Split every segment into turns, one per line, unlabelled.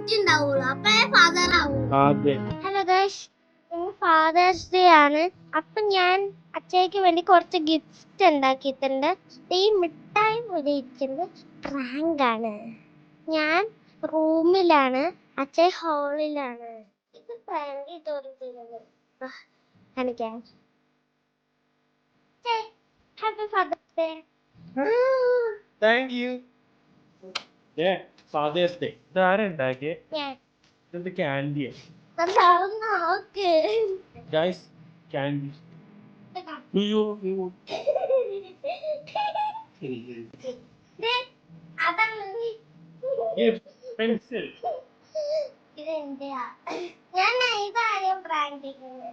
കുട്ടി ഉണ്ടാവുള്ളൂ അപ്പഴേ ഫാദർ ആവുള്ളൂ.
അതെ.
ഹലോ ഗൈസ്, ഇന്ന് ഫാദേഴ്സ് ഡേ ആണ്. അപ്പൊ ഞാൻ അച്ഛയ്ക്ക് വേണ്ടി കുറച്ച് ഗിഫ്റ്റ് ഉണ്ടാക്കിയിട്ടുണ്ട്. ഈ മിഠായി പൊടിയിട്ടുണ്ട്. പ്രാങ്ക് ആണ്. ഞാൻ റൂമിലാണ്, അച്ഛൻ ഹാളിലാണ്. ഇത് പ്രാങ്ക് തോന്നിക്കുന്നത് കാണിക്കാം. Happy fathers day.
Thank you. Father's day. ഇതാരാ ഉണ്ടാക്കിയേ?
ഞാൻ
ഇത് ക്യാൻഡിയാ
നോക്ക്.
Guys, candy. അയ്യോ പെൻസിൽ.
ഇതെന്റെയാ. ഞാൻ ഇതാരെയും പ്രാങ്ക് ചെയ്യുന്നത്.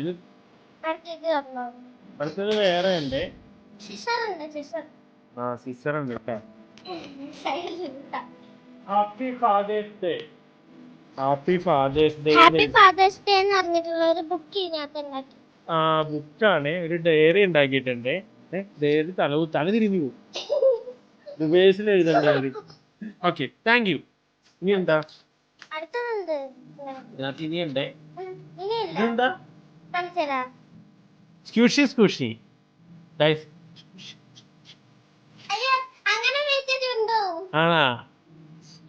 ഇത്
അടുത്തത് വന്നോ?
അടുത്തത് വേറെ ഉണ്ട്.
സിസർ ഉണ്ട്, സിസർ.
സിസ്റ്റർ ഉണ്ട് കേട്ടോ.
സൈഡിലുണ്ട്.
Happy fathers day. Happy fathers day.
Happy fathers day എന്ന് പറഞ്ഞിട്ടുള്ള ഒരു ബുക്ക് ഇതിനകത്ത് ഉണ്ടാക്കി.
ബുക്കാണ്. ഒരു ഡയറി ഉണ്ടാക്കിയിട്ടുണ്ട്. ഡയറി തല തിരിഞ്ഞു പോകും. റിവേഴ്സിൽ എഴുതേണ്ട ഡയറി. Okay, thank you. ഇനി എന്താ?
അടുത്തതുണ്ട്.
ഇതിനകത്ത് ഇനിയുണ്ട്.
ഇനിയില്ല.
ഇതെന്താ?
കാണിച്ചുതരാ.
Squishy squishy. ഗൈസ്,
അയ്യോ, അങ്ങനെ വെച്ചിട്ടുണ്ടോ?
ആണാ?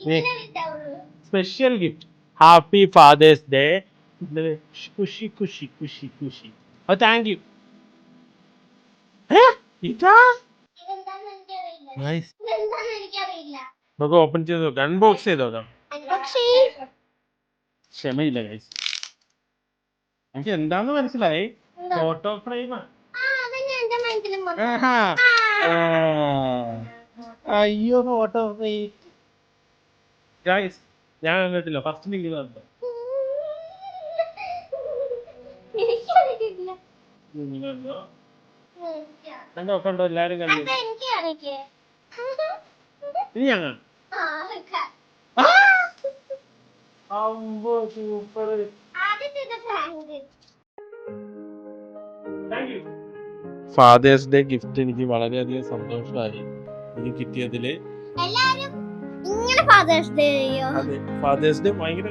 ഇങ്ങനെ വിട്ടാവുള്ളൂ.
Special gift. Happy fathers day. ഖുഷി ഖുഷി ഖുഷി ഖുഷി. Thank you. ഇതാ
ഇതെന്താന്ന് എനിക്കറിയില്ല.
നൈസ്.
ഇതെന്താന്ന് എനിക്കറിയില്ല.
നമുക്ക് ഓപ്പൺ ചെയ്ത് നോക്കാം, അൺബോക്സ് ചെയ്ത് നോക്കാം.
പക്ഷേ
ക്ഷമയില്ല ഗൈസ്. എനിക്ക് എന്താന്ന് മനസ്സിലായി. ഫോട്ടോ ഫ്രെയിമാണ്.
അതന്നെ എന്റെ മനസ്സിലും വന്നു.
അയ്യോ, ഫോട്ടോ ഫ്രെയിം. ഗൈസ്, ഞാൻ കണ്ടിട്ടില്ല. ഫസ്റ്റ് നിങ്ങൾ കണ്ടോ?
എനിക്കറിയില്ല.
കണ്ടോ കണ്ടോ, എല്ലാരും കണ്ടു.
അതെനിക്ക് അറിയിക്കേ.
ഇനി ഞാൻ കാണും. അമ്പോ, സൂപ്പർ. ഫാദേഴ്സ് ഡേ ഗിഫ്റ്റ് എനിക്ക് വളരെയധികം സന്തോഷമായി. എനിക്ക് കിട്ടിയതില്
എല്ലാരും ഇങ്ങനെ ഫാദേഴ്സ് ഡേ ചെയ്യോ?
അതെ, ഫാദേഴ്സ് ഡേ ഭയങ്കര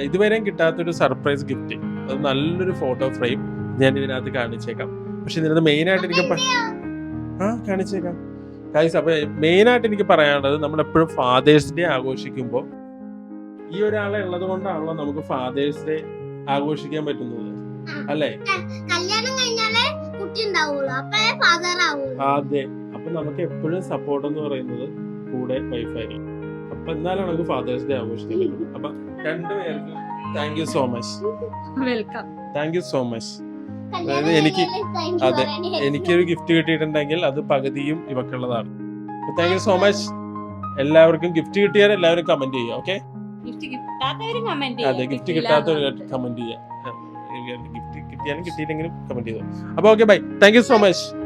ഇതുവരെയും കിട്ടാത്തൊരു സർപ്രൈസ് ഗിഫ്റ്റ്. അത് നല്ലൊരു ഫോട്ടോ ഫ്രെയിം ഞാൻ ഇതിനകത്ത് കാണിച്ചേക്കാം. പക്ഷെ ഇതിനകത്ത് മെയിൻ ആയിട്ട് എനിക്ക് കാണിച്ചേക്കാം ഗൈസ്. അപ്പൊ മെയിൻ ആയിട്ട് എനിക്ക് പറയാനുള്ളത്, നമ്മൾ എപ്പോഴും ഫാദേഴ്സ് ഡേ ആഘോഷിക്കുമ്പോൾ ഈ ഒരാളെ ഉള്ളത് കൊണ്ടാണല്ലോ നമുക്ക് ഫാദേഴ്സ് ഡേ ആഘോഷിക്കാൻ പറ്റുന്നത്, അല്ലേ?
കല്യാണം കഴിഞ്ഞാലേ കുട്ടി ഉണ്ടാവുള്ളൂ അപ്പഴേ ഫാദർ ആവുള്ളൂ.
അതെ. അപ്പൊ നമുക്ക് എപ്പോഴും സപ്പോർട്ട് എന്ന് പറയുന്നത് കൂടെ വൈഫായിരിക്കും. അപ്പൊ എന്നാലും നമുക്ക് ഫാദേഴ്സ് ഡേ ആഘോഷിക്കാൻ പറ്റും. അപ്പൊ രണ്ടുപേർക്കും thank you so much.
Welcome.
Thank you so much. അതായത് എനിക്കൊരു ഗിഫ്റ്റ് കിട്ടിയിട്ടുണ്ടെങ്കിൽ അത് പകുതിയും ഇവക്കുള്ളതാണ്. Thank you so much. എല്ലാവർക്കും ഗിഫ്റ്റ് കിട്ടിയാൽ എല്ലാവരും കമന്റ് ചെയ്യുക. ഓക്കെ, അതെ, ഗിഫ്റ്റ് കിട്ടാത്തവർ കമന്റ് ചെയ്യുക. ഗിഫ്റ്റ് കിട്ടിയാലും കിട്ടിയില്ലെങ്കിലും കമന്റ് ചെയ്തു. അപ്പൊ okay, bye. Thank you so much.